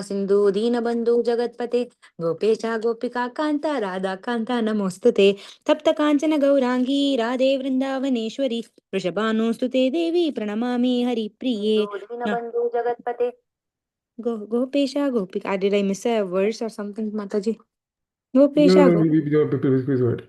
सिंधु दीनबंधु जगत्पते गोपेशा गोपिका कांता राधा कांता नमोस्तुते तप्त कांचन गौरांगी राधे वृंदावनेश्वरी वृषभानुस्तुते देवी प्रणमामि हरिप्रिये दीनबंधु जगत्पते गोपेशा गोपिका. Did I miss a verse or something, Mataji? Gopesha Please.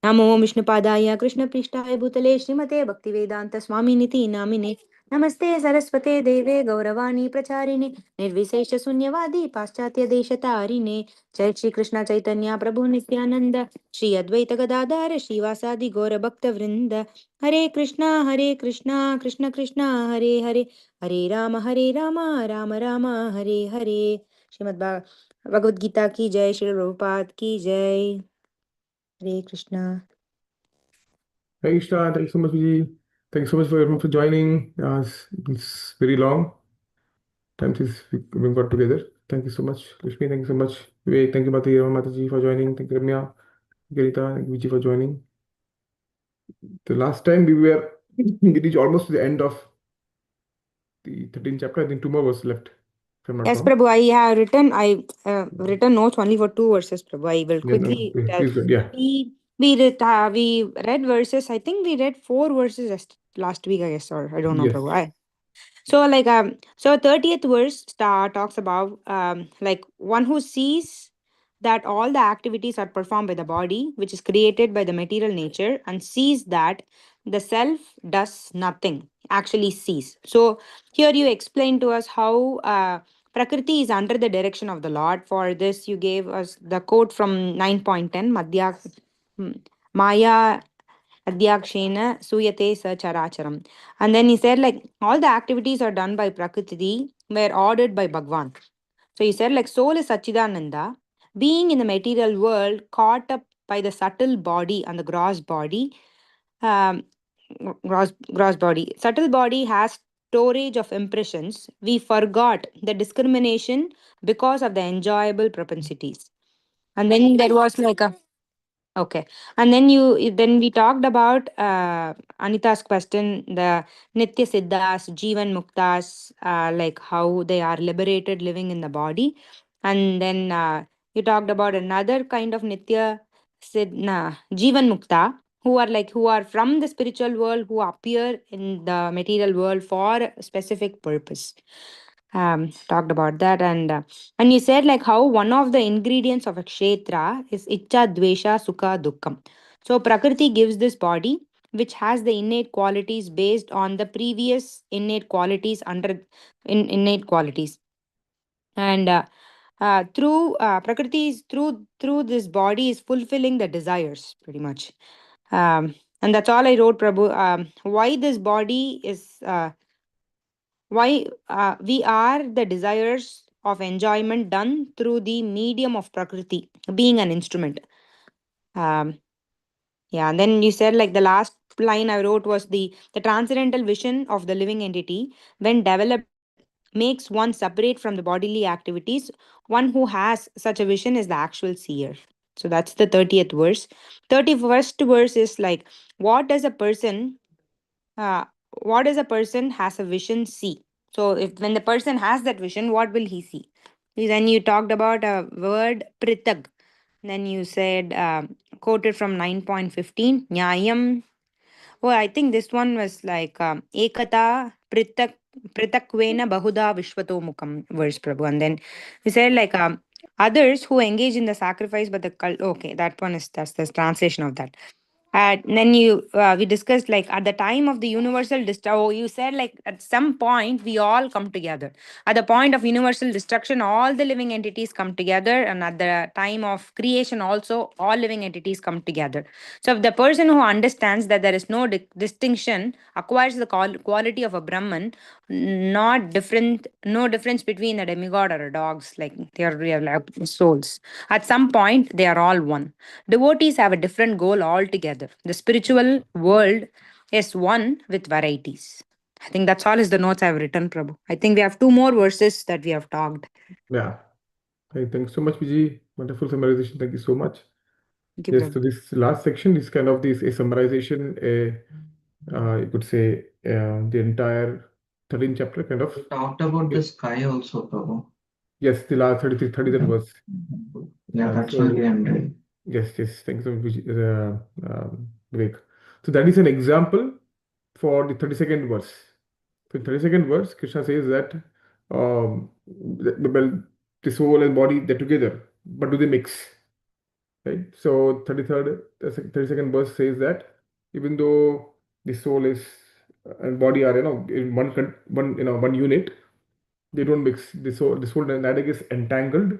नमो विष्णुपादाय कृष्णपृष्ठाय भूतले श्रीमते भक्तिवेदांत स्वामिनिति नामिने नमस्ते सरस्वते देवे गौरवाणी प्रचारिणे निर्विशेष शून्यवादी पाश्चात्य देशतारिणे जय श्री कृष्ण चैतन्य प्रभु नित्यानंद श्री अद्वैत गदाधर श्रीवासादि गौर भक्त वृंद हरे कृष्णा कृष्ण कृष्ण हरे हरे हरे राम राम राम हरे हरे. श्रीमद् भगवद गीता की जय. श्री प्रभुपाद की जय. Hare Krishna. Hey Krishna, thank you so much, Vijay. Thank you so much for everyone for joining. It's very long time since we got together. Thank you so much, Lakshmi. Thank you so much, Vivek. Thank you, Mataji, for joining. Thank you, Ramya, Garita, thank you, Vijay, for joining. The last time we reached almost to the end of the 13th chapter. I think 2 more was left, if I'm not Yes, wrong. Prabhu, written notes only for 2 verses, Prabhu. I will Yeah, no, quickly tell. please, good. Yeah. We read verses. I think we read 4 verses last week, I guess, or I don't know, Yes. Prabhu. So 30th verse talks about like one who sees that all the activities are performed by the body, which is created by the material nature, and sees that the self does nothing, actually sees. So here you explain to us how Prakriti is under the direction of the Lord. For this, you gave us the quote from 9.10, Maya Adhyakshena Suyate Sacharacharam. And then he said, like, all the activities are done by Prakriti, were ordered by Bhagwan. So he said, like, soul is Sachidananda, being in the material world, caught up by the subtle body and the gross body. Um, gross body. Subtle body has storage of impressions. We forgot the discrimination because of the enjoyable propensities. And then there was like a Okay. And then we talked about Anita's question, the Nitya Siddhas, Jivan Muktas, like how they are liberated living in the body. And then you talked about another kind of Nitya Jivan Mukta, who are from the spiritual world, who appear in the material world for a specific purpose. Talked about that. And you said like how one of the ingredients of a kshetra is icha, dvesha, sukha, dukkham. So Prakriti gives this body which has the innate qualities based on the previous innate qualities innate qualities. And through Prakriti is through this body is fulfilling the desires pretty much. And that's all I wrote, Prabhu. Why this body is why we are the desires of enjoyment done through the medium of Prakriti, being an instrument. Um, yeah, and then you said like the last line I wrote was the transcendental vision of the living entity, when developed, makes one separate from the bodily activities. One who has such a vision is the actual seer. So that's the 30th verse. 31st verse is like, what does a person uh, what does a person has a vision see? So if when the person has that vision, what will he see? Then you talked about a word pritag. Then you said quoted from 9.15 nyayam. Oh, I think this one was like ekata pritakwena bahuda vishwato mukam verse, Prabhu. And then we said like others who engage in the sacrifice, but the cult. Okay, that's the translation of that. Then we discussed like at the time of the universal oh, you said like at some point we all come together. At the point of universal destruction, all the living entities come together, and at the time of creation, also all living entities come together. So, if the person who understands that there is no distinction acquires the quality of a Brahman, no difference between a demigod or a dog's, like they are real like souls. At some point, they are all one. Devotees have a different goal altogether. The spiritual world is one with varieties. I think that's all is the notes I've written, Prabhu. I think we have 2 more verses that we have talked. Yeah. Thanks so much, Vijay. Wonderful summarization. Thank you so much. Thank you, Yes, Prabhu. so this last section is kind of this a summarization, you could say the entire 13th chapter kind of. We talked about the sky also, Prabhu. Yes, the last 33, 30th verse. Yeah, that's So, only I'm ready. yes, yes. Thanks so much, Vivek. So that is an example for the 32nd verse. So 32nd verse, Krishna says that well, the soul and body, they're together, but do they mix? Right? So 32nd verse says that even though the soul is and body are in one unit, they don't mix. The soul and attic is entangled.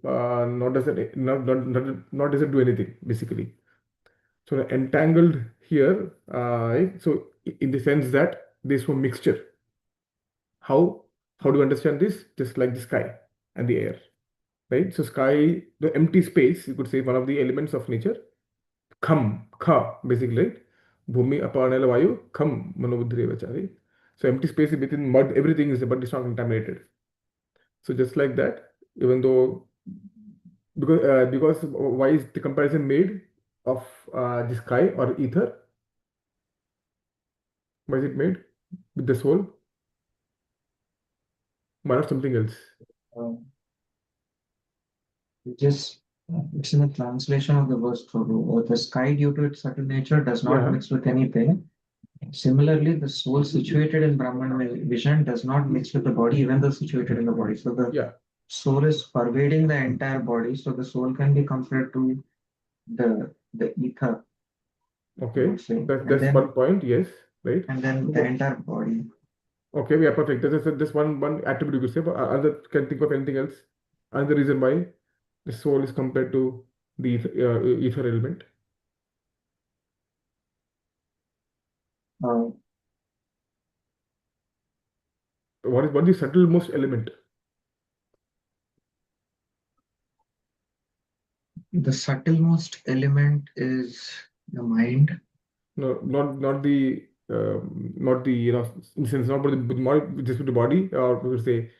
Not does it not does it do anything basically. So entangled here. Right? So in the sense that there's no mixture. How how do you understand this? Just like the sky and the air, right? So sky, the empty space, you could say one of the elements of nature. Kha, basically, right? Bhumi, Aparnala, Vayu, Kham, Manobudhreva Chari. So empty space is within mud, everything is, but it's not contaminated. So just like that, even though because why is the comparison made of the sky or ether? Why is it made with the soul? Why not something else? Um, just it's in the translation of the verse, Prabhu. Or the sky, due to its subtle nature, does not Yeah, mix with anything. Similarly, the soul situated in Brahman vision does not mix with the body, even though situated in the body. So the yeah. soul is pervading the entire body. So the soul can be compared to the ether, I Okay, would say, that's one point. Yes, right. and then the entire body. Okay, we are perfect. This one attribute you could say, but other can think of anything else. Another reason why the soul is compared to the ether element. Uh, What is the subtlemost element? the subtlemost element is the mind. No, not the in the sense not with just with the body, or we would say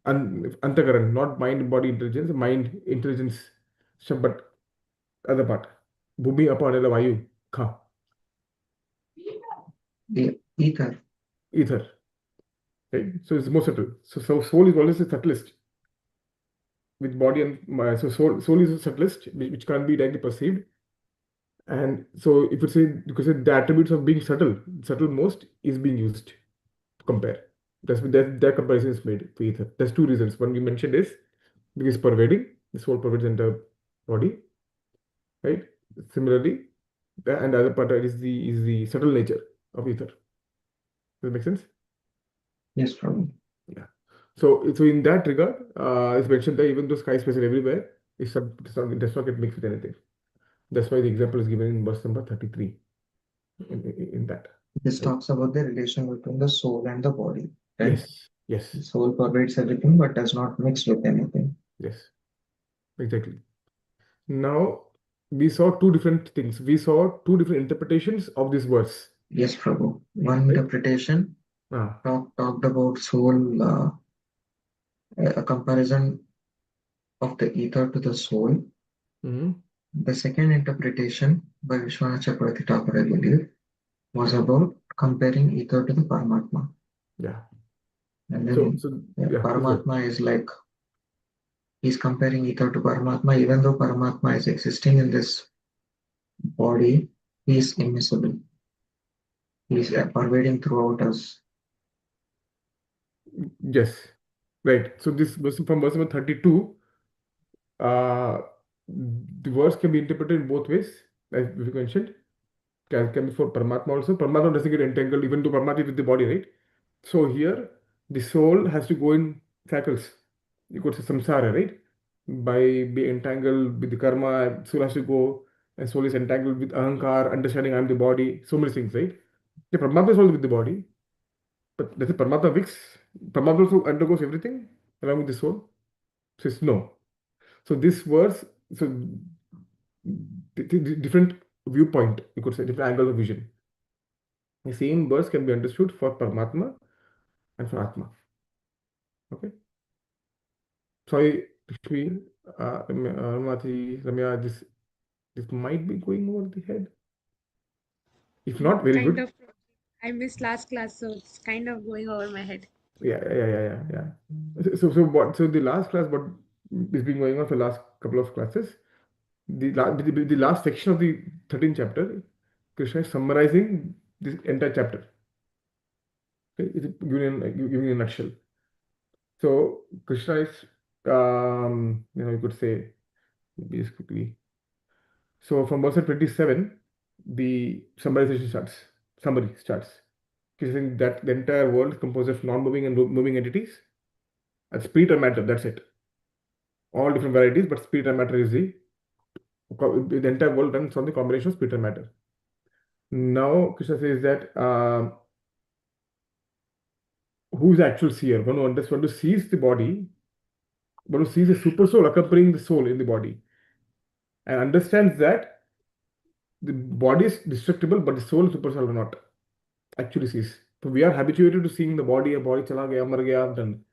antakaran, not mind body intelligence, mind intelligence, but other part. Bhumi Apanela Vayu Kha The ether. ether. Right? So it's more subtle. So soul is always the subtlest with body and so soul is the subtlest, which can't be directly perceived. And so if you could say the attributes of being subtle most is being used to compare. That comparison is made for ether. There's two reasons. One we mentioned is because pervading, the soul pervades the entire body, right? Similarly, and the other part is the subtle nature of ether. Does that make sense? Yes, Prabhu. Yeah. So in that regard, it's mentioned that even though sky space is everywhere, it does not get mixed with anything. That's why the example is given in verse number 33 in that. This Right? talks about the relation between the soul and the body, right? Yes, yes, The soul pervades everything but does not mix with anything. yes, exactly. Now we saw two different things. We saw two different interpretations of this verse. Yes, Prabhu. One Right? interpretation Ah, talked about soul, a comparison of the ether to the soul. mhm, The second interpretation by Vishwanath Chakravarti Thakur, I believe, was yeah, about comparing ether to the Paramatma. yeah. And So, then so yeah, please go ahead. Paramatma is like he's comparing ether to Paramatma, even though Paramatma is existing in this body, he is immiscible. He is pervading throughout us. Yes, right. So this verse from verse number 32, uh, the verse can be interpreted in both ways, as we mentioned. Can be for Paramatma also. Paramatma doesn't get entangled, even though Paramatma is with the body, right? So here, the soul has to go in cycles. You could say samsara, right? By being entangled with the karma, soul has to go, and soul is entangled with ahankar, understanding I'm the body, so many things, right? The Paramatma is also with the body, but does the Paramatma mix? Paramatma also undergoes everything along with the soul? Says no. So this verse, so different viewpoint, you could say, different angle of vision. The same verse can be understood for Paramatma and for Atma. Okay. Sorry, Lakshmi, Ramya, this might be going over the head. If not, very Kind good. of. I missed last class, so it's kind of going over my head. Yeah. So the last class, what is been going on for the last couple of classes, the last section of the 13th chapter, Krishna is summarizing this entire chapter. Okay? It's giving in a nutshell. So Krishna is, you could say, basically. So from verse 27, the summarization starts. Summary starts. He's saying that the entire world is composed of non-moving and moving entities. And spirit and matter, that's it. All different varieties, but spirit and matter is the entire world runs on the combination of spirit and matter. Now Krishna says that who is the actual seer? One who sees the body, one who sees the super soul accompanying the soul in the body, and understands that the body is destructible, but the soul and super soul are not. Actually sees. So we are habituated to seeing the body, a body chala gaya, mar gaya, done.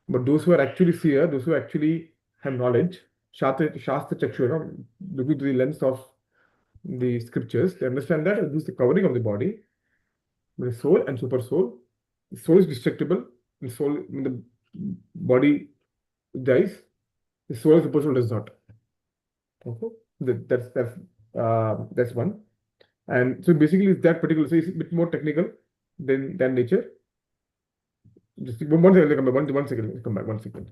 But those who are actually seer, those who actually have knowledge, Shastra Chakshu, looking through the lens of the scriptures, they understand that this is the covering of the body, the soul and super soul. The soul is destructible. The soul, when the body dies, the soul and super soul does not. Okay, that's one. And so basically, it's that particular. So it's a bit more technical than nature. Just one second, come back. One second, come back. 1 second.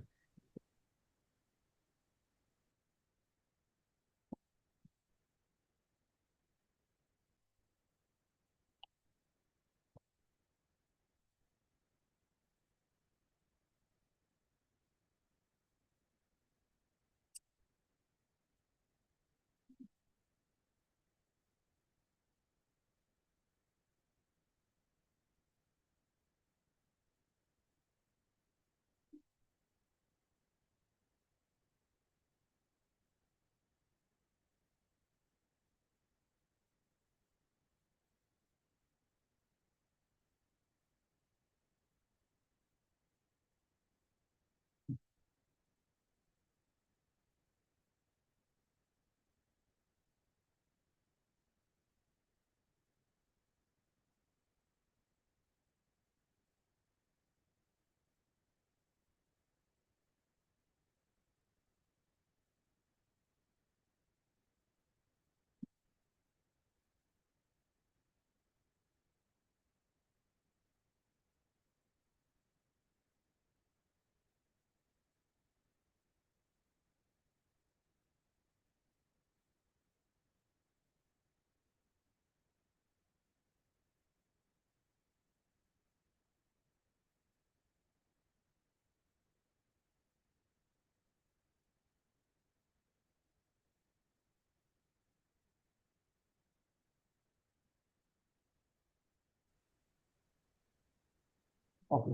Okay.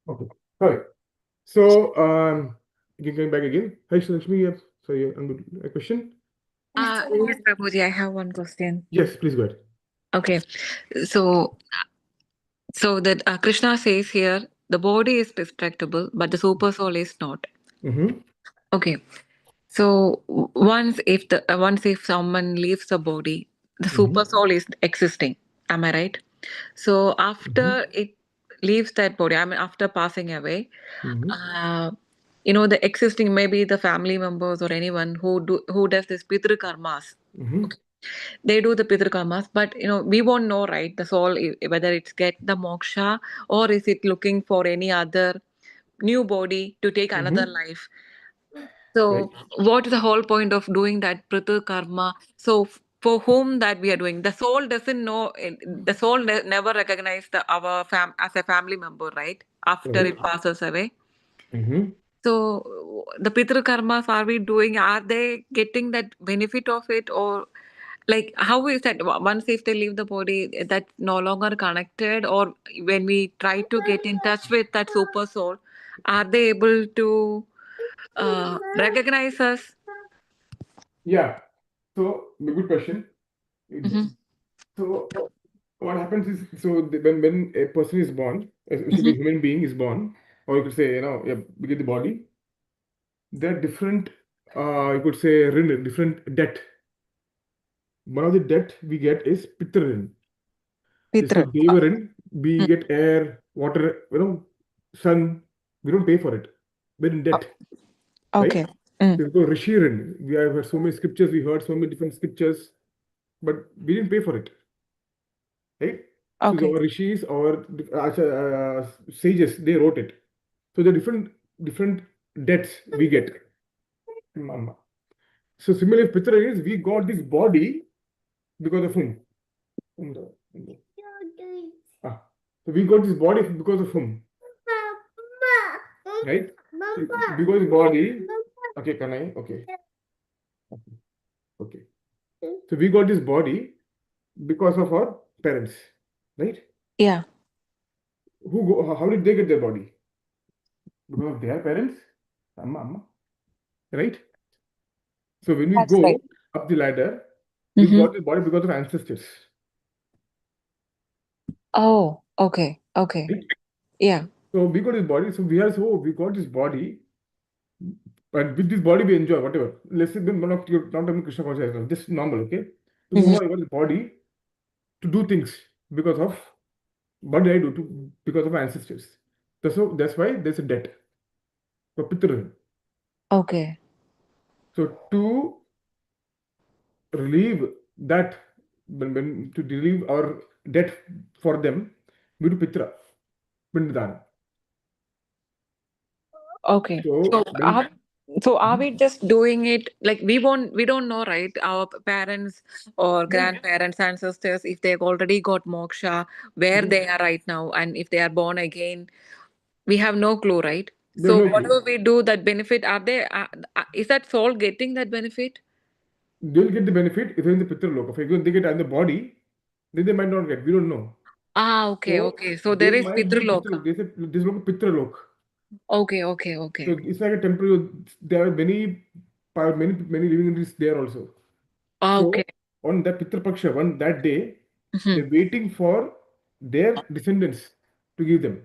Okay. Sorry. So, going back again. Hi, Lakshmi. Sorry, a question? Yes, Prabhuji, I have one question. Yes, please go ahead. Okay, so that Krishna says here, the body is destructible, but the super soul is not. Mm-hmm. Okay, so once if someone leaves the body, the super soul is existing. Am I right? So after it leaves that body, I mean after passing away, Mm-hmm. the existing, maybe the family members or anyone who does this pitru karmas, Mm-hmm. they do the pitru karmas, but we won't know, right, the soul, whether it's get the moksha or is it looking for any other new body to take another life. Right. So what is the whole point of doing that pitru karma? So for whom that we are doing, the soul doesn't know, the soul never recognize our as a family member, right, after Right. it passes away. Mm-hmm. So the pitru karmas are we doing? Are they getting that benefit of it, or like how is that? Once if they leave the body, that's no longer connected, or when we try to get in touch with that super soul, are they able to recognize us? Yeah. So, good question. Mm-hmm. So, what happens is, when a person is born, especially a human being is born, or you could say, we get the body, there are different, you could say, different debt. One of the debt we get is Pitr. Just Pitra. like they were in, we get air, water, sun. We don't pay for it. We're in debt, right? Okay. Mm. There's no Rishiran. We have heard so many scriptures, we heard so many different scriptures, but we didn't pay for it, right? So Okay. our rishis or sages, they wrote it. So the different debts we get. Mama. So similarly, Pitra is we got this body because of whom? Ah. So we got this body because of whom? Right? Because body. Okay, can I? Okay. Okay. So we got this body because of our parents, right? Yeah. How did they get their body? Because of their parents? Amma. Right? So when we That's right. go up the ladder, we Mm-hmm. got this body because of ancestors. Oh, okay. Okay. Right? Yeah. So we got this body. So we got this body, but with this body we enjoy whatever. Let's say not even Krishna consciousness, just normal, okay? So Mm-hmm. I got this body to do things because of what did I do because of ancestors. That's why there's a debt for Pitru. Okay. So to relieve that, to relieve our debt for them, we do Pitra, Pindadana. Okay. So when So are we just doing it like we don't know, right? Our parents or grandparents, ancestors, if they've already got moksha, where they are right now, and if they are born again, we have no clue, right? they have So no clue. whatever we do, that benefit, is that soul getting that benefit? They'll get the benefit if they're in the Pitra Loka. If they get on the body, then they might not get. We don't know. Ah, okay, So okay. So they there is might be Pitraloka. Pitra. They say this is Pitra Lok. Okay, okay, So okay. it's like a temporary. There are many living entities there also. Ah, So okay. on that Pitra Paksha, that day, Mhm. they're waiting for their descendants to give them.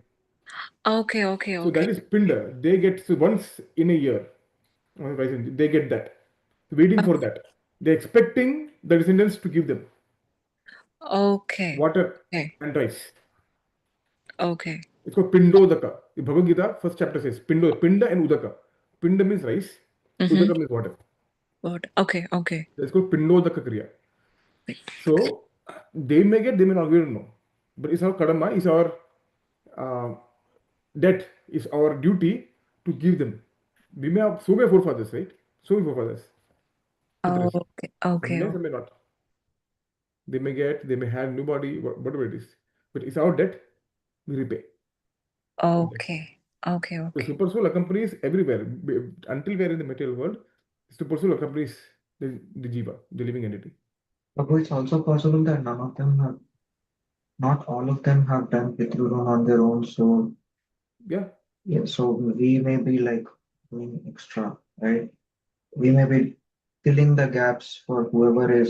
Okay, okay, So that okay. is Pinda. They get once in a year. They get that. Waiting for that. They're expecting the descendants to give them Okay. water Okay. and rice. Okay. It's called Pindodaka. The Bhagavad Gita, first chapter says Pinda and Udaka. Pinda means rice, Mm-hmm. Udaka means water. What? Okay, okay. It's called Pindodaka Kriya. So they may get, they may not, we don't know. But it's our kadama, it's our uh, debt, it's our duty to give them. We may have so many forefathers, right? So many forefathers. Pitras. Okay, Some okay, may, some may not. They may get, they may have nobody, whatever it is. But it's our debt, we repay. okay, okay, The okay. super soul accompanies everywhere. Until we are in the material world, super soul accompanies the jiva, the living entity. But it's also possible that not all of them have done Pitrurun on their own. So Yeah, yeah, so we may be like doing extra, right? We may be filling the gaps for whoever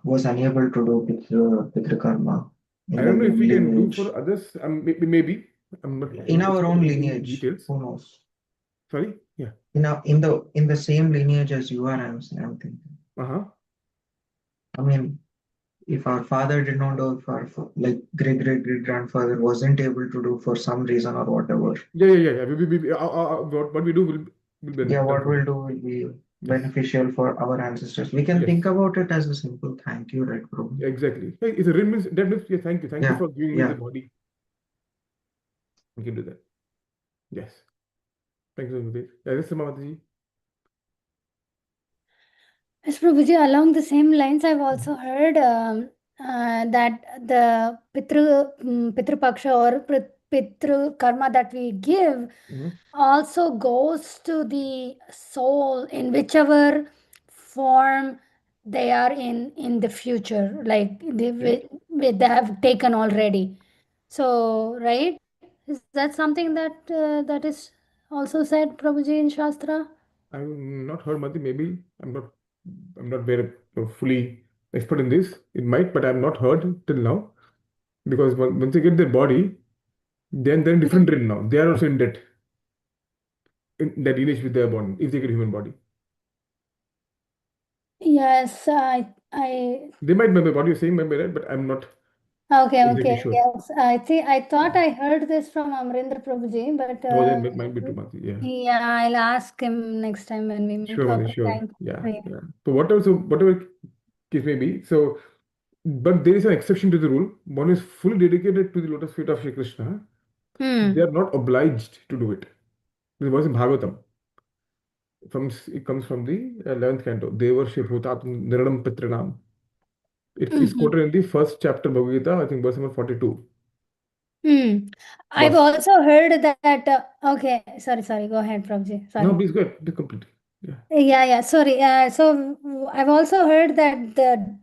was unable to do Pitru karma I in the don't know if we can do lineage. for others. Maybe I'm not In our own expert in lineage, details. who knows? Sorry. Yeah. In the same lineage as you are, I'm thinking. I mean, if our father did not do, if our like great grandfather wasn't able to do for some reason or whatever, Yeah. What we do will be yeah, done what for we'll them. do will be Yes. beneficial for our ancestors. We can Yes. think about it as a simple thank you, right, bro? Exactly. Hey, it's a rin means that means yeah, thank you. Thank you Yeah, for giving me the yeah. body. We can do that. Yes. Thank you so much. Yeah, this is Mataji. Yes, Prabhuji, along the same lines, I've also heard that the Pitru Paksha or Pitru Karma that we give also goes to the soul in whichever form they are in the future, like they have taken already. So, right? Is that something that is also said, Prabhuji, in Shastra? I've not heard Mati. Maybe I'm not very fully expert in this. It might, but I've not heard till now. Because once they get their body, then they're in different realm now. They are also in debt. In that lineage with their body, if they get human body. Yes, They might, my body is saying, maybe right, but I'm not Okay, Exactly okay. sure. Yes. I thought I heard this from Amrendra Prabhuji, but Oh, then it might be too much. Yeah. yeah, I'll ask him next time when we meet. Sure, Mati, Okay, sure. thanks. Yeah, Right. yeah. So whatever case may be, so but there is an exception to the rule. One is fully dedicated to the lotus feet of Shri Krishna. They are not obliged to do it. This was in Bhagavatam. It comes from the 11th canto. Devarshi Bhutat Niranam Pitranam. It's quoted in the first chapter Bhagavad Gita, I think verse number 42. I've Bas. also heard that. Okay, sorry. Go ahead, Prabhuji. Sorry. No, please go ahead. Please complete. Yeah. Yeah. Sorry. So I've also heard that the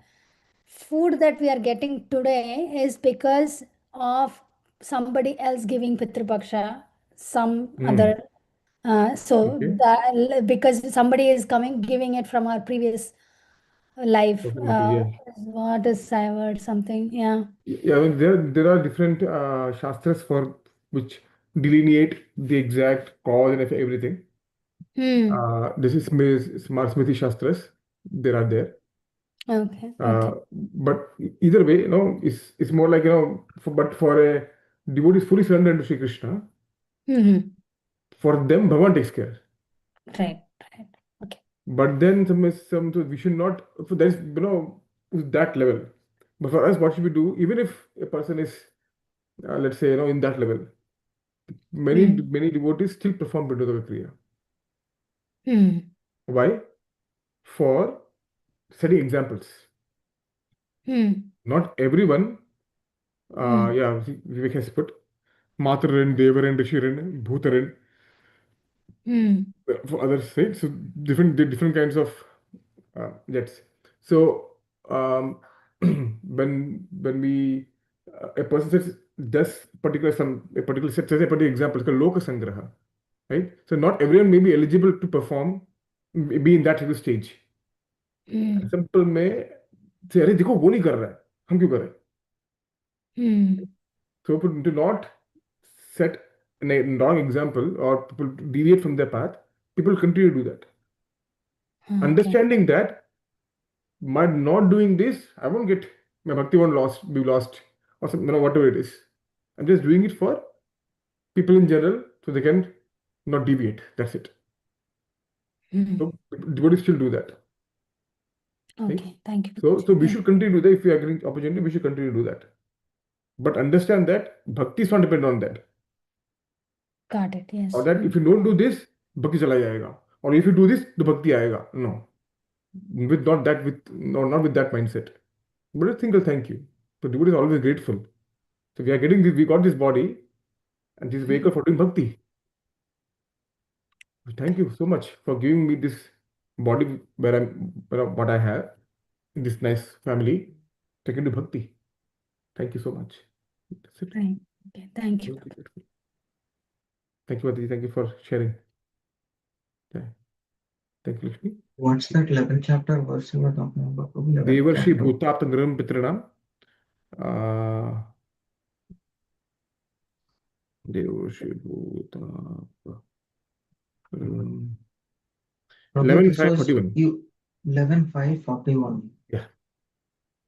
food that we are getting today is because of somebody else giving Pitru Paksha, some other. So Okay. that because somebody is coming giving it from our previous life. Definitely, yeah. What is I heard something? Yeah. Yeah, I mean, there are different shastras for which delineate the exact cause and everything. This is Smriti Shastras. There are there. Okay. But either way, it's more like, but for a devotee fully surrendered to Sri Krishna, for them, Bhagavan takes care. Right. Okay. But then so we should not, so there's, that level. But for us, what should we do? Even if a person is, let's say, in that level, many devotees still perform Pindodaka Kriya. Why? For setting examples. Not everyone, Vivek has put, Matarin, Devarin, Rishirin, Bhutarin, for others, right? So different kinds of jets. So when we a person does a particular example, it's called Loka Sangraha, right? So not everyone may be eligible to perform, be in that stage. Example में से अरे देखो वो नहीं कर रहा है, हम क्यों कर रहे हैं? So to not set a wrong example or people deviate from their path, people continue to do that. Understanding that by not doing this, I won't get my bhakti won't be lost, or something, whatever it is. I'm just doing it for people in general so they can not deviate. That's it. So devotees still do that. Okay, Right? thank you. So we should continue to do that. If we are getting opportunity, we should continue to do that. But understand that bhakti is not dependent on that. Got it. Yes. Or that if you don't do this, bhakti chala jayega. Or if you do this, the bhakti aayega. No. Not with that mindset. But a single thank you. So devotee is always grateful. So we got this body and this vehicle for doing bhakti. Thank you so much for giving me this body what I have in this nice family. Take into bhakti. Thank you so much. That's it. Right. Okay. Thank you. Thank you, Aditi. Thank you for sharing. Yeah. Thank you, Lakshmi. What's that 11th chapter verse you were talking about? Devarshi Bhutapta Niram Pitranam. Devarshi Bhutapta. 11:5:41. 11:5:41. Yeah.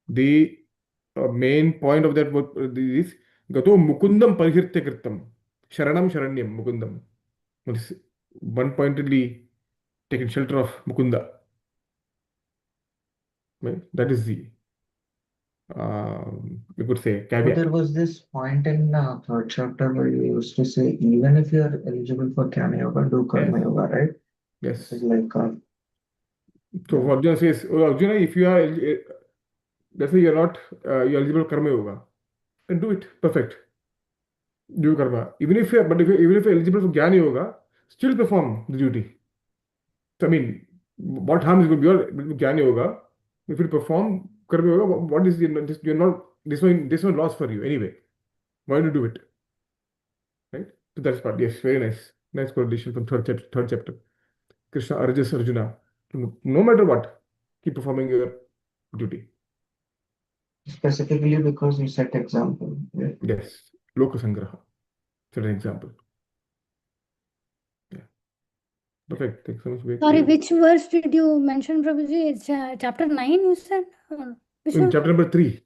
The main point of that is Gato Mukundam Parihirte Kritam. Sharanam Sharanyam Mukundam. One pointedly taken shelter of Mukunda. Right? That is the we could say But caveat. there was this point in third chapter where you used to say, even if you are eligible for Jnana Yoga, do Karma Yoga, right? Yes. This is like so Arjuna says, Arjuna, if you are, let's say you're not you're eligible for Karma Yoga, then do it. Perfect. Do Karma. Even if you're eligible for Jnana Yoga, still perform the duty. So, I mean, what harm is going to be your Jnana Yoga? If you perform Karma Yoga, what is you're not this one loss for you anyway. Why do you do it? Right? So that's part. Yes, very nice. Nice correlation from third chapter. Krishna urges Arjuna to no matter what, keep performing your duty. specifically because you set example. Right? Yes. Loka Sangraha. Set an example. Yeah. Perfect. Thanks so much, Vivek. Sorry, which verse did you mention, Prabhuji? It's chapter 9, you said? Which In one? chapter number 3.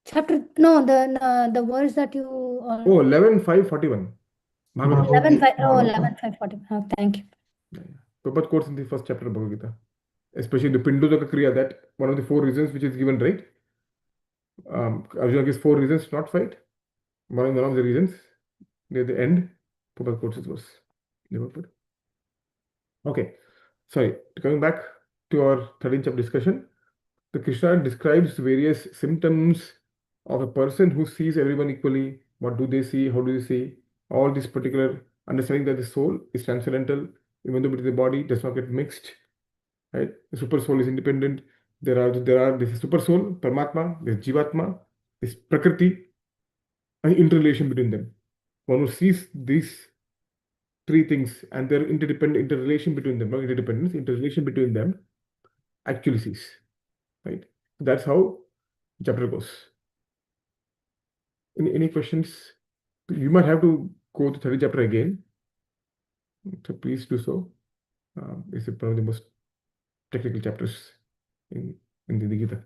Chapter, no, the words that you. Oh, 11:5:41. Bhagavad 11, Gita. 5, oh, 11, 5, 40. Oh, thank you. Yeah, yeah. Prabhupada quotes in the first chapter of Bhagavad Gita, especially the Pindodaka Kriya, that one of the 4 reasons which is given, right? Arjuna gives 4 reasons to not fight. One of the reasons, near the end, Prabhupada quotes this verse. Liverpool. Okay, sorry. Coming back to our 13th chapter discussion, the Krishna describes various symptoms of a person who sees everyone equally. What do they see? How do they see? All this particular understanding that the soul is transcendental, even though it is the body, does not get mixed. Right? The super soul is independent. This is super soul, Paramatma, there's Jivatma, this Prakriti, and interrelation between them. One who sees these 3 things and their interrelation between them, not interdependence, interrelation between them, actually sees. Right? That's how the chapter goes. Any questions? You might have to go to 30th chapter again. So please do so. It's one of the most technical chapters in the Gita.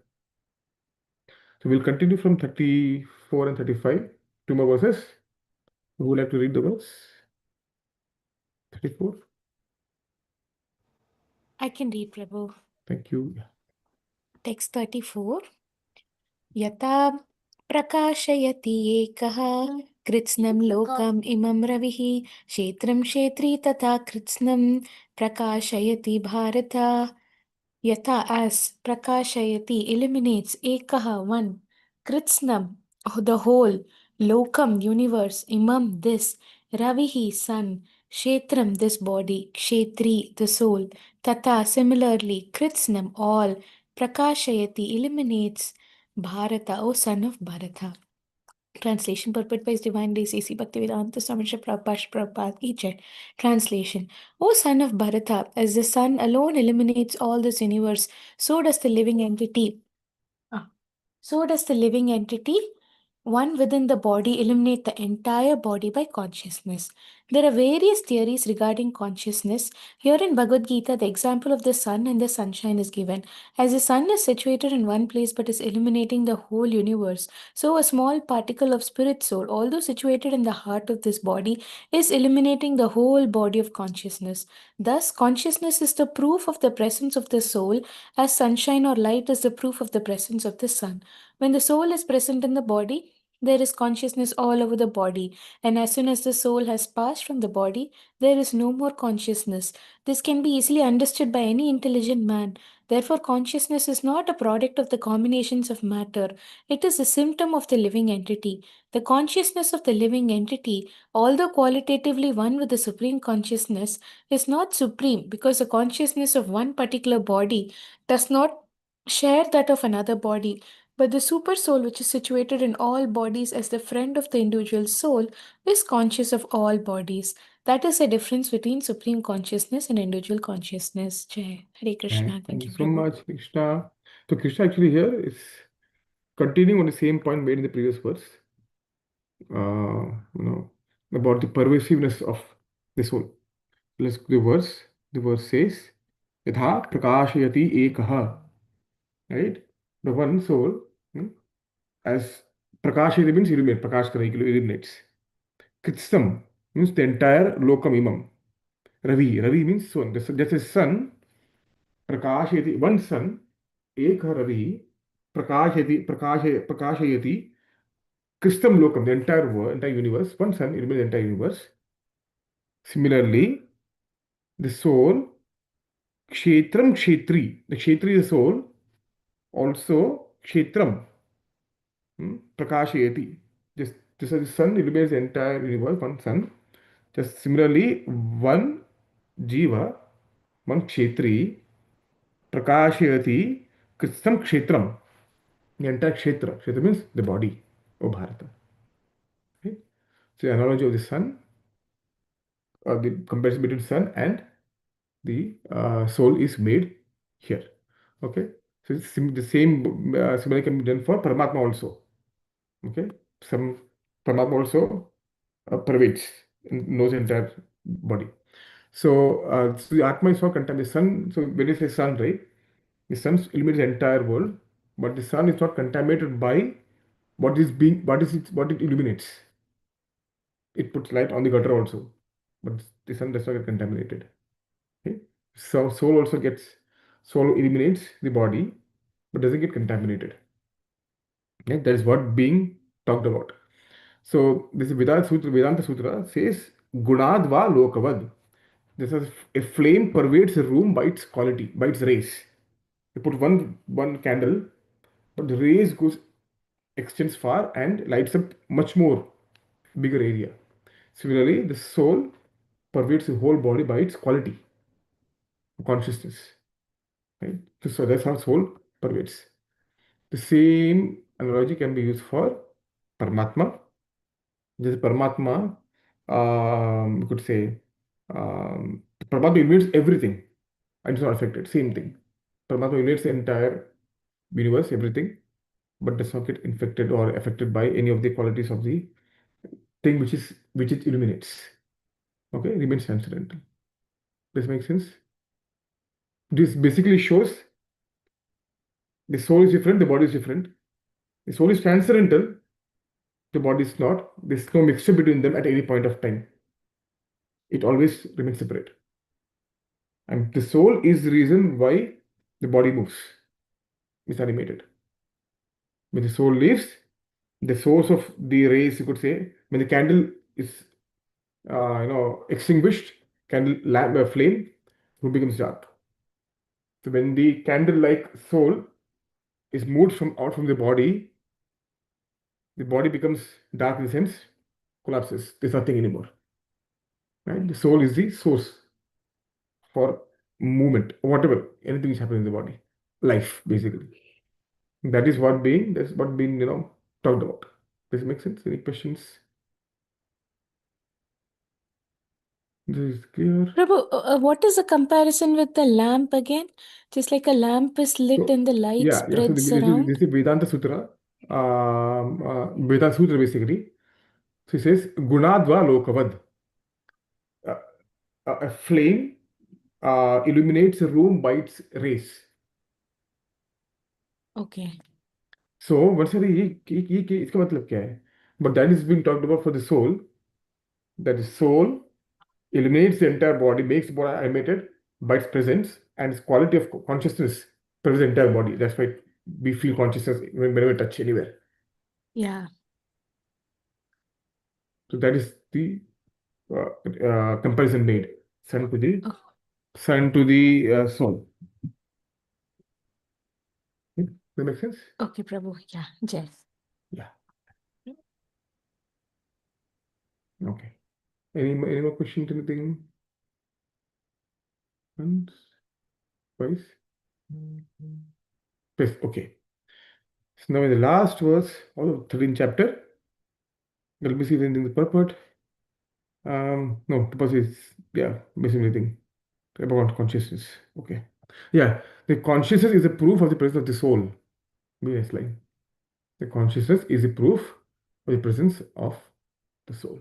So we'll continue from 34 and 35. 2 more verses. Who would like to read the verse? 34. I can read, Prabhu. Thank you. Text 34. यथा प्रकाशयति एकः कृत्स्नं लोकम् इमं रविः क्षेत्रं क्षेत्री तथा कृत्स्नं प्रकाशयति Bharat. Yatha as prakashayati eliminates ekah one, kritsnam the whole, lokam universe, imam this, ravihi sun, kshetram this body, kshetri the soul, tata similarly, kritsnam all, prakashayati eliminates Bharata, O son of Bharata. Translation purport by His Divine Grace A.C. Bhaktivedanta Swami Srila Prabhupada Prabhupada Ki. Translation: O son of Bharata, as the sun alone eliminates all this universe, so does the living entity. So does the living entity, one within the body, eliminate the entire body by consciousness. There are various theories regarding consciousness. Here in Bhagavad Gita, the example of the sun and the sunshine is given. As the sun is situated in one place but is illuminating the whole universe, so a small particle of spirit soul, although situated in the heart of this body, is illuminating the whole body of consciousness. Thus, consciousness is the proof of the presence of the soul, as sunshine or light is the proof of the presence of the sun. When the soul is present in the body, there is consciousness all over the body, and as soon as the soul has passed from the body, there is no more consciousness. This can be easily understood by any intelligent man. Therefore, consciousness is not a product of the combinations of matter, it is a symptom of the living entity. The consciousness of the living entity, although qualitatively one with the supreme consciousness, is not supreme because the consciousness of one particular body does not share that of another body. But the super soul, which is situated in all bodies as the friend of the individual soul, is conscious of all bodies. That is the difference between supreme consciousness and individual consciousness. Jai. Hare Krishna. Thank you you, so Prabhu. much, Krishna. So Krishna actually here is continuing on the same point made in the previous verse. About the pervasiveness of the soul. Let's the verse. The verse says, "Yatha prakashayati ekaha." Right? The one soul, as prakashayati means illuminate. Prakash kara illuminates. Kritsam means the entire lokam imam. Ravi means sun. Just as sun, prakashayati, one sun, ekha Ravi, prakashayati, Kristam lokam, the entire world, entire universe. One sun illuminates the entire universe. Similarly, the soul, kshetram kshetri, the kshetri is the soul, also kshetram, prakashayati. Just as the sun illuminates the entire universe, one sun. Just similarly, one jiva, one kshetri, prakashayati, kristam kshetram, the entire kshetra. Kshetra means the body of Bharata. Okay? So the analogy of the sun, the comparison between sun and the soul is made here. Okay, so the same similarly can be done for Paramatma also. Okay, some Paramatma also pervades and knows the entire body. So the Atma is not contained. The sun. So when you say sun, right? The sun illuminates the entire world, but the sun is not contaminated by what it illuminates. It puts light on the gutter also, but the sun does not get contaminated. Okay? So soul illuminates the body, but doesn't get contaminated. Okay? That is what being talked about. So this Vedanta Sutra says Gunadva Lokavad. This is a flame pervades a room by its quality, by its rays. You put one candle, but the rays extends far and lights up much more bigger area. Similarly, the soul pervades the whole body by its quality, consciousness. Right? So that's how soul pervades. The same analogy can be used for Paramatma. This Paramatma, you could say, Paramatma illuminates everything and it's not affected. Same thing. Paramatma illuminates the entire universe, everything, but does not get infected or affected by any of the qualities of the thing which it illuminates. Okay, remains transcendental. This makes sense. This basically shows the soul is different, the body is different. The soul is transcendental, the body is not. There's no mixture between them at any point of time. It always remains separate. And the soul is the reason why the body moves, is animated. When the soul leaves, the source of the rays, you could say, when the candle is extinguished, candle lamp flame, room becomes dark. So when the candle-like soul is moved out from the body becomes dark in the sense, collapses. There's nothing anymore. Right? The soul is the source for movement, whatever, anything is happening in the body. Life, basically. That's what being talked about. Does it make sense? Any questions? This is clear. Prabhu, what is the comparison with the lamp again? Just like a lamp is lit So, and the light yeah. So spreads around. this is Vedanta Sutra. Vedanta Sutra basically. So it says Gunadva Lokavad. A flame illuminates a room by its rays. Okay. So once ये इसका मतलब क्या है? But that is being talked about for the soul. That the soul illuminates the entire body, makes the body animated by its presence, and its quality of consciousness pervades the entire body. That's why we feel consciousness whenever we touch anywhere. Yeah. So that is the comparison made. Sun to the soul. Okay? That makes sense? Okay, Prabhu. Yeah. Jai. Yeah. Okay. Any more questions? Anything? Once, twice. Yes. Okay. So now in the last verse of the 13th chapter, let me see if anything in the purport. No, purpose is basically anything about consciousness. Okay. Yeah, the consciousness is a proof of the presence of the soul. Be next line. The consciousness is a proof of the presence of the soul.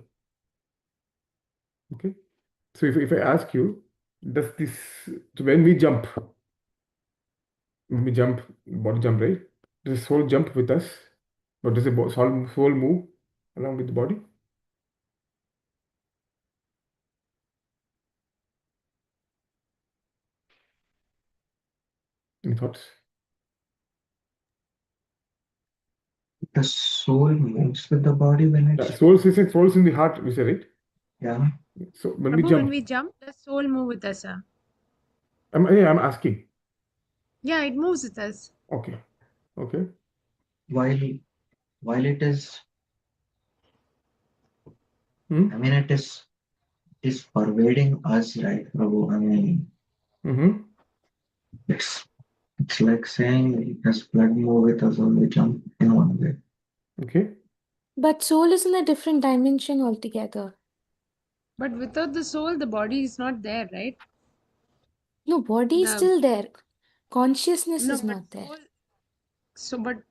Okay. So if I ask you, does this when we jump, body jump, right? Does the soul jump with us? Or does the soul move along with the body? Any thoughts? The soul moves with the body when Yeah, it's soul's in the heart, we say, right? yeah. So when we Prabhu, jump, when we jump, does soul move with us, sir? I'm asking. Yeah, it moves with us. Okay. Okay. While it is, Hmm? I mean, it is pervading us, right, Prabhu? I mean, Mm-hmm. it's like saying, does blood move with us when we jump in one way? Okay. But soul is in a different dimension altogether. But without the soul, the body is not there, right? No, body is The still there. Consciousness no, is but not there. soul. So, but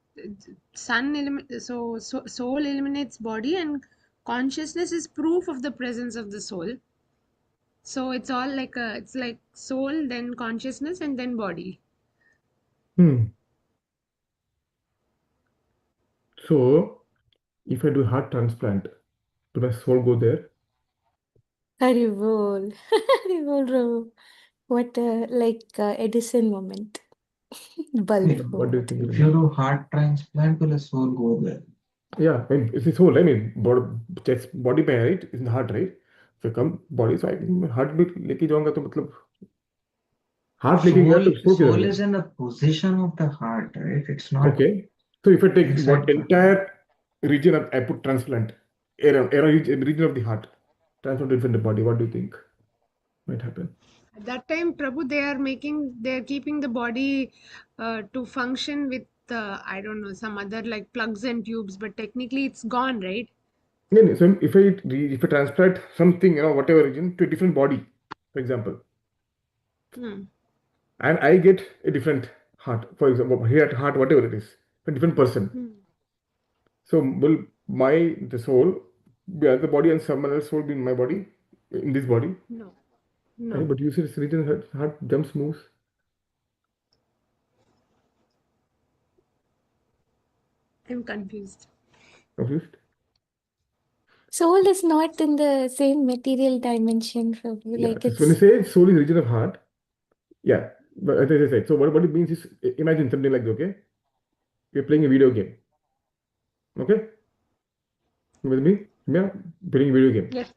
soul eliminates body, and consciousness is proof of the presence of the soul. So it's all like it's like soul, then consciousness, and then body. Hmm. So if I do heart transplant, do my soul go there? Haribol. Haribol, Prabhu. What Edison moment. Bulb What do you moment. think? If you do heart transplant, will a soul go there? Yeah, I mean, it's the soul. I mean, body पे है, right? It's in the heart, right? So come body, so I heart भी लेके जाऊंगा तो मतलब heart लेके गया तो soul किधर Soul गया? is in the position of the heart, right? It's not Okay. So if I take inside what the heart. entire region of I put transplant, region of the heart, transplant it in the body, what do you think might happen? At that time, Prabhu, they're keeping the body to function with, I don't know, some other like plugs and tubes, but technically it's gone, right? No, no, so if I transplant something, whatever region to a different body, for example, Hmm. and I get a different heart, for example, heart, whatever it is, a different person. Hmm. So will the soul be at the body and someone else soul be in my body, in this body? No, Right? no, But you said it's region heart jumps, moves, I'm confused. confused. Soul is not in the same material dimension, Prabhu. Yeah. Like So when you it's say soul is region of heart, yeah. But as I said, so what it means is imagine something like this, okay? You're playing a video game. Okay? You with me? Yeah, playing a video game. Yes.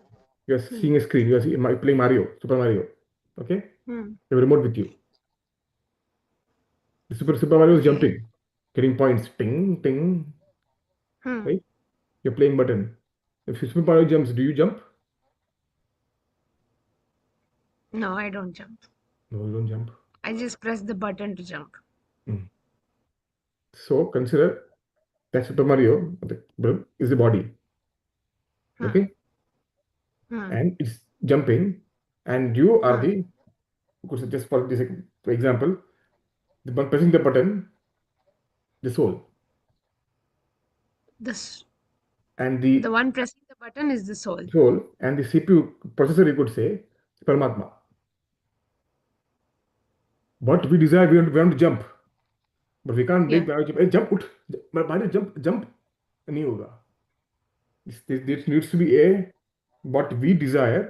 You're Hmm. seeing a screen, playing Mario, Super Mario. Okay? Hmm. You have a remote with you. The Super Mario is Okay. jumping, getting points. Ting, ting. Hmm. Right? You're playing button. If Super Mario jumps, do you jump? No, I don't jump. No, you don't jump. I just press the button to jump. Mm. So consider that Super Mario is the body. Hmm. Okay? Hmm. And it's jumping, and you are Hmm. the, because just for this example, the one pressing the button, the soul, This and the one pressing the button is the soul. and the CPU processor, you could say, Paramatma. But we desire, we want to jump, but we can't Yeah. make Mario jump. Hey, jump, ut, Mario jump, नहीं होगा. This needs to be what we desire,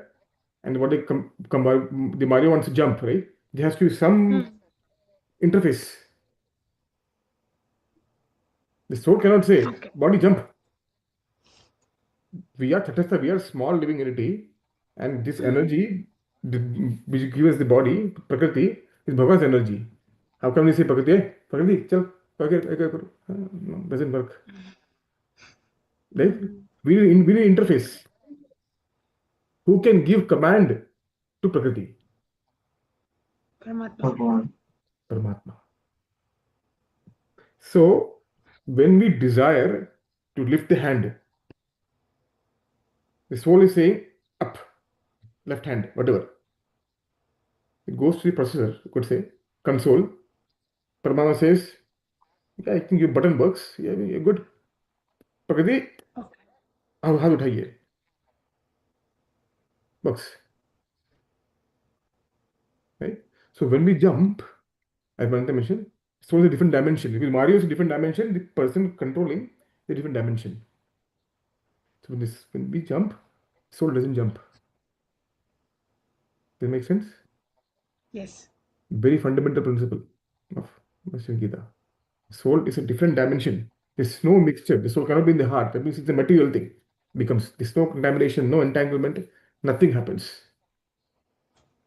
and what the Mario wants to jump, right? There has to be Hmm. some interface. The soul cannot say, Okay. body jump. We are Tatastha, we are small living entity, and this energy which gives us the body, Prakriti, is Bhagwan's energy. How can we say Prakriti? Hey, Prakriti, chal, okay. No, doesn't work. Right? Hmm. We need interface. Who can give command to Prakriti? Paramatma. Bhagwan. Paramatma. So, when we desire to lift the hand, the soul is saying up, left hand, whatever. It goes to the processor, you could say, console. Paramatma says, yeah, I think your button works. Yeah, you're good. Prakriti, Okay. हाथ उठाइए. Works. Right? So when we jump, as Mananta mentioned, so it's a different dimension. Because Mario is a different dimension, the person controlling a different dimension. So when we jump, soul doesn't jump. Does that make sense? Yes. Very fundamental principle of Western Gita. Soul is a different dimension. There's no mixture. The soul cannot be in the heart. That means it's a material thing. There's no contamination, no entanglement, nothing happens.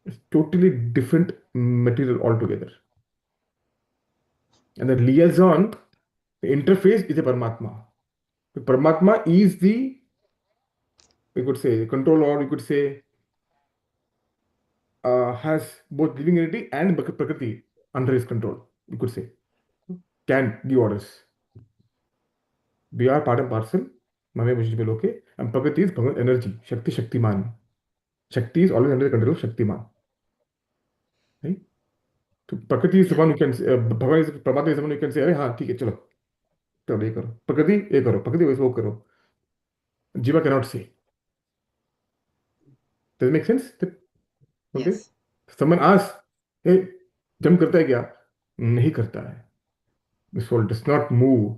It's totally different material altogether. And the liaison, the interface is a Paramatma. The Paramatma is we could say, the controller, we could say, has both living entity and Prakriti under his control, we could say, can give orders. We are part and parcel, Mame Mujhibe Loke, and Prakriti is Bhagavan energy, Shakti Shaktiman. Shakti is always under the control of Shaktiman. Right? So Prakriti is the Yeah. one who can say, Bhagavan is, Paramatma is the one who can say, अरे हाँ ठीक है चलो चलो ये करो प्रकृति ये करो प्रकृति वैसे वो करो. Jiva cannot say. Does it make sense? Okay. Yes. Someone asks, hey, jump करता है क्या? नहीं करता है. The soul does not move.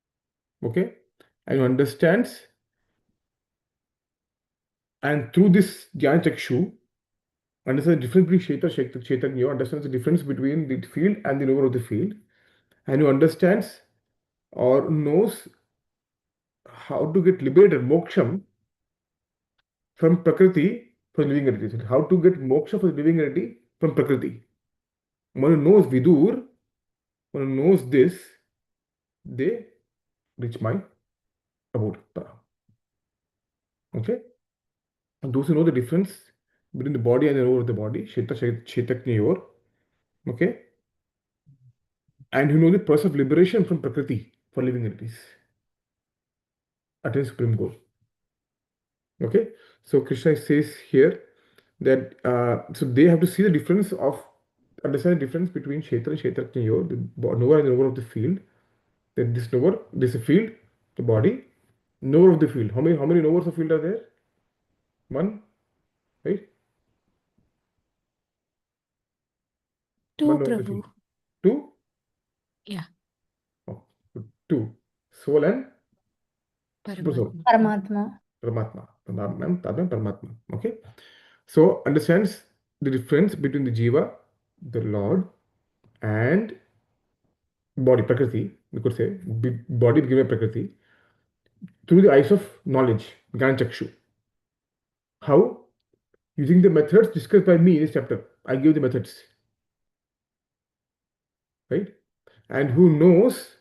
Okay, and you understands, and through this Jnana Chakshu, understand the difference between Chaitanya, understands the difference between the field and the knower of the field, and you understands or knows how to get liberated, moksham, from Prakriti for living entity. How to get moksha for living entity from Prakriti. One who knows Vidur, one who knows this, they reach my abode. Okay? And those who know the difference between the body and the knower of the body, Shetakniyor, okay? And who know the process of liberation from Prakriti for living entities, attain supreme goal. Okay? So Krishna says here that so they have to see the difference of understand the difference between Kshetra and Kshetrakniyor, the knower and the knower of the field. Then this knower, this is a field, the body, knower of the field. How many knowers of field are there? One, right? Two, One knower of the Prabhu. field. Two? Yeah. Oh, two. Soul and super soul. Paramatma. Paramatma. Paramatma. Okay. So understands the difference between the Jiva, the Lord, and body, Prakriti, we could say, body given by Prakriti, through the eyes of knowledge, Gyan Chakshu. How? Using the methods discussed by me in this chapter. I give the methods. Right? And who knows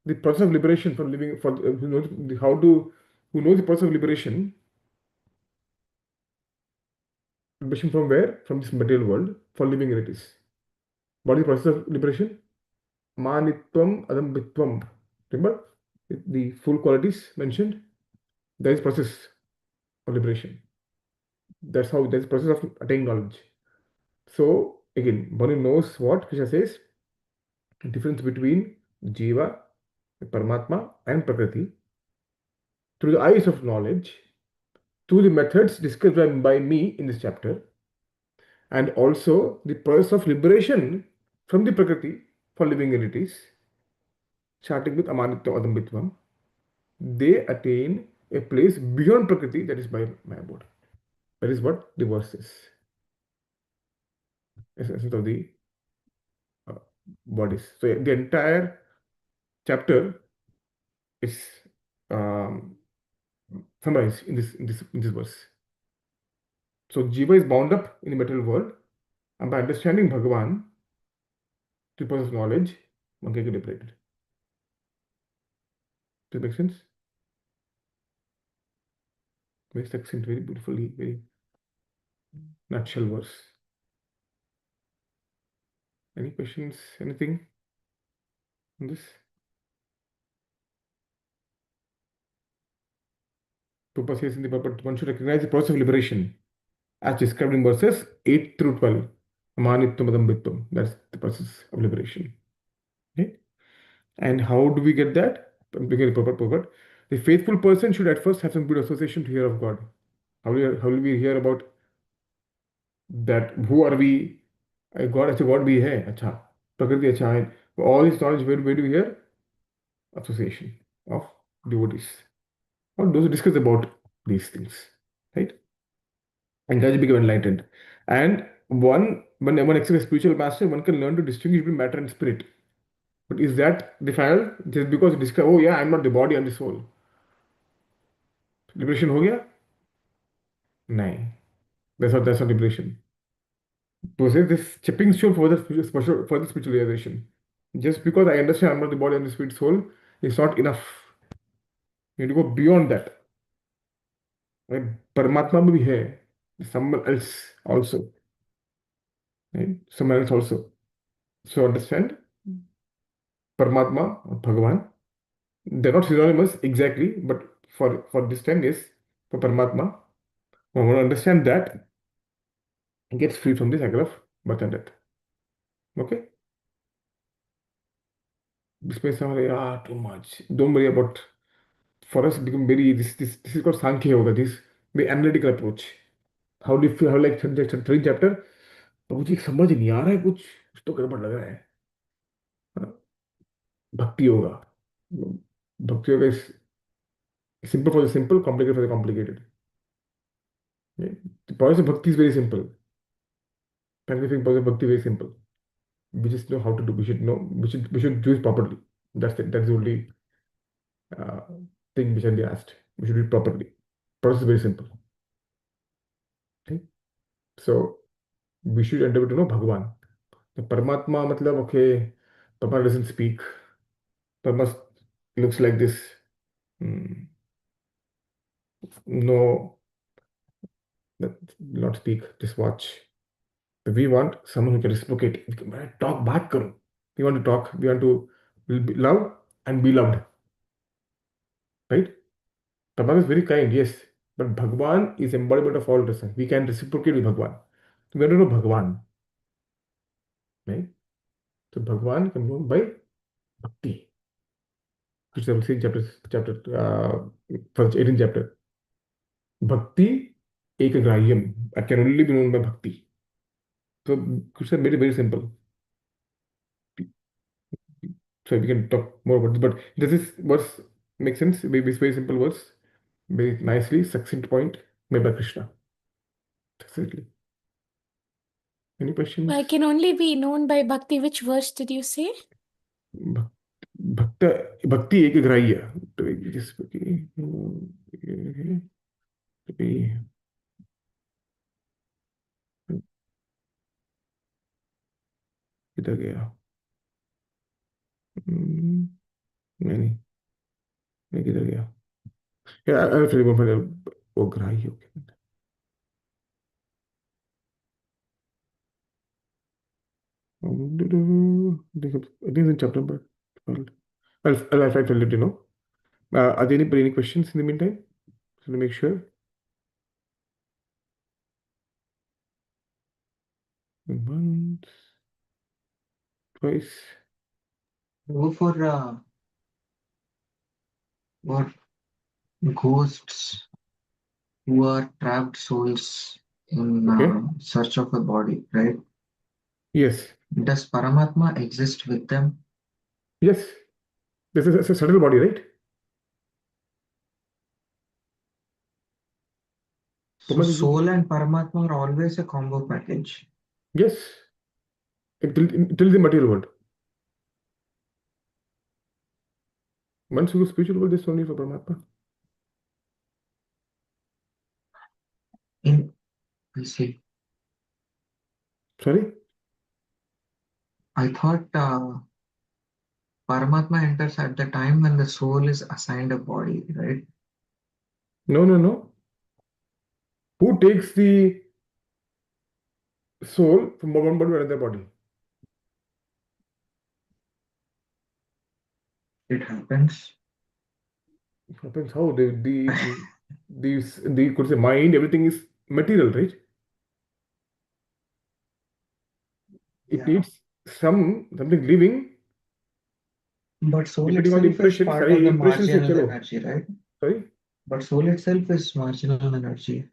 the process of liberation from living, for who knows who knows the process of liberation from where? From this material world for living entities. What is the process of liberation? Manitvam, adambitvam. Remember the full qualities mentioned? That is process of liberation. That's the process of attaining knowledge. So again, one who knows what Krishna says, the difference between Jiva, Paramatma, and Prakriti through the eyes of knowledge, through the methods discussed by me in this chapter, and also the process of liberation from the Prakriti for living entities, starting with Amanitvam, Adambitvam, they attain a place beyond Prakriti, that is by my abode. That is what the verse is. Essence of the bodies. So the entire chapter is summarized in this verse. So Jiva is bound up in the material world, and by understanding Bhagavan, the process of knowledge, one can get liberated. Does that make sense? Very succinct, very beautifully, very nutshell verse. Any questions? Anything on this? Prabhupada says in the Bhagavad, one should recognize the process of liberation as described in verses 8 through 12. Amanitvam adambitvam. That's the process of liberation. Okay? And how do we get that? Prabhupada. The faithful person should at first have some good association to hear of God. How will we hear about that? Who are we? God, अच्छा God भी है, अच्छा प्रकृति अच्छा है. All this knowledge, where do we hear? Association of devotees, or those who discuss about these things, right? And gradually become enlightened. And when one accepts a spiritual master, one can learn to distinguish between matter and spirit. But is that defiled just because you discover, oh yeah, I'm not the body, I'm the soul? Liberation हो गया? नहीं. That's not liberation. So this stepping stone for the spiritual realization. Just because I understand I'm not the body, I'm the spirit soul, is not enough. You need to go beyond that. Right? Paramatma में भी है. Someone else also. Right? Someone else also. So understand Paramatma or Bhagavan. They're not synonymous exactly, but for this time, yes, for Paramatma, one want to understand that, gets free from the cycle of birth and death. Okay? This may sound like, too much. Don't worry about, for us, become very, this is called Sankhya Yoga, this very analytical approach. How do you feel, how like third chapter? प्रभु जी समझ नहीं आ रहा है कुछ तो गड़बड़ लग रहा है. भक्ति yoga. Bhakti Yoga is simple for the simple, complicated for the complicated. Okay? The process of bhakti is very simple. Scientific process of bhakti very simple. We just know how to do. We should know. We should do it properly. That's it. That's the only uh, thing which can be asked. We should do it properly. Process is very simple. Okay? So we should endeavor to know Bhagavan. The Paramatma, matlab, okay, Paramatma doesn't speak. Paramatma looks like this. Hmm. No, that will not speak. Just watch. But we want someone who can reciprocate. We can talk back. Karo. We want to talk. We want to love and be loved. Right? Bhagavan is very kind, yes. But Bhagavan is embodiment of all this. We can reciprocate with Bhagavan. So we have to know Bhagavan. Right? So Bhagavan can be known by Bhakti. Which I will see in first 18th chapter. Bhakti ekagrahyam. I can only be known by Bhakti. So Krishna made it very simple. So we can talk more about this. But this is words make sense. Maybe it's very simple words. Very nicely, succinct point made by Krishna. Succinctly. Any questions? I can only be known by Bhakti. Which verse did you say? Bhakti ekagrahya. Just किधर गया नहीं नहीं किधर गया Yeah, I have to remember वो ग्राह्य हो गया देखो I think it's in chapter number 12. I'll try to let you know. Are there any questions in the meantime? So to make sure. Once, twice. Go for what ghosts who are trapped souls in Okay. search of a body, right? Yes. Does Paramatma exist with them? Yes. This is a subtle body, right? So Paramatma is- soul and Paramatma are always a combo package. Yes. Until the material world. Once you go spiritual world, there's only for Paramatma. I see. Sorry? I thought Paramatma enters at the time when the soul is assigned a body, right? No. Who takes the soul from one body to another body? It happens. It happens how? The could say mind, everything is material, right? It Yeah. needs something living, But soul depending on the itself is impression. part Sorry, of the impression se marginal chalo. energy, right? Sorry? But soul itself is marginal energy.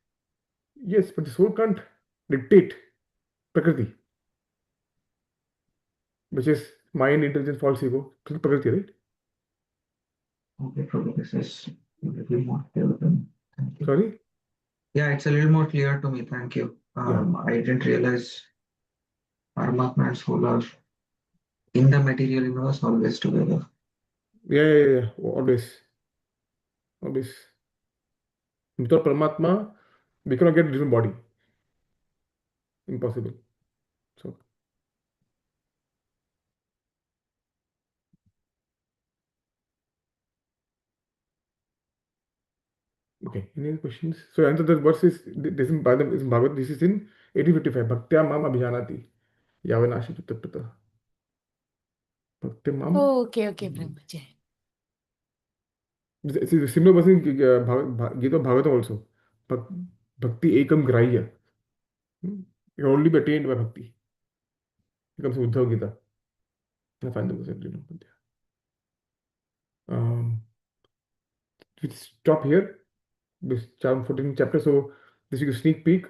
Yes, but the soul can't dictate Prakriti, which is mind, intelligence, false ego. It's Prakriti, right? Okay, probably this is a little more clear than. Thank you. Sorry? Yeah, it's a little more clear to me. Thank you. Yeah. I didn't realize Paramatma and soul are in the material universe always together. Yeah. Always. Without Paramatma, we cannot get a different body. Impossible. So, okay. Any other questions? So, answer the verse is this in Bhagavad. This is in 1855. Bhaktya mam abhijanati. Yavanashi Pita. Bhaktya mam. Oh, okay, Brahmaji. It's a similar verse in Gita Bhagavatam also. Bhakti ekam grahya. You can only be attained by bhakti. It comes with Uddhava Gita. I find the verse. We stop here. This 14th chapter. So this is a sneak peek.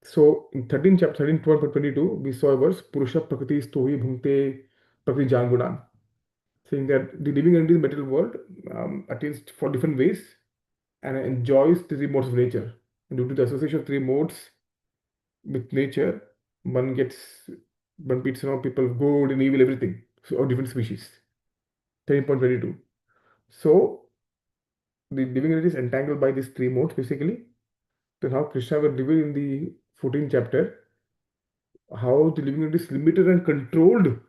So in 13 chapter 13, 12, 22, we saw a verse Purusha Prakriti Stohi Bhunte Prakriti Jangunan. saying that the living entity in the material world attains for different ways and enjoys the three modes of nature. And due to the association of three modes with nature, one beats people of good and evil, everything. So, of different species. 10.22. So, the living entity is entangled by these three modes basically. Then how Krishna will reveal in the 14th chapter how the living entity is limited and controlled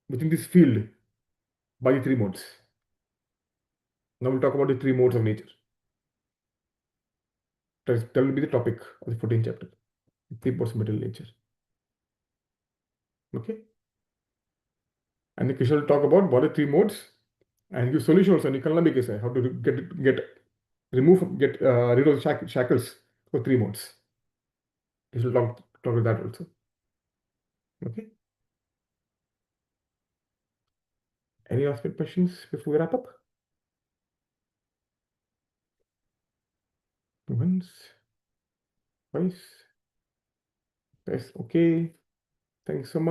within this field by the three modes. Now we'll talk about the three modes of nature. That will be the topic of the 14th chapter. Three modes of material nature. Okay. And the Krishna will talk about what are three modes and give solution also. Nikalna how to get rid of the shackles for three modes. We will talk about that also. Okay. Any last questions before we wrap up? Once, twice. Yes. Okay. Thanks so much.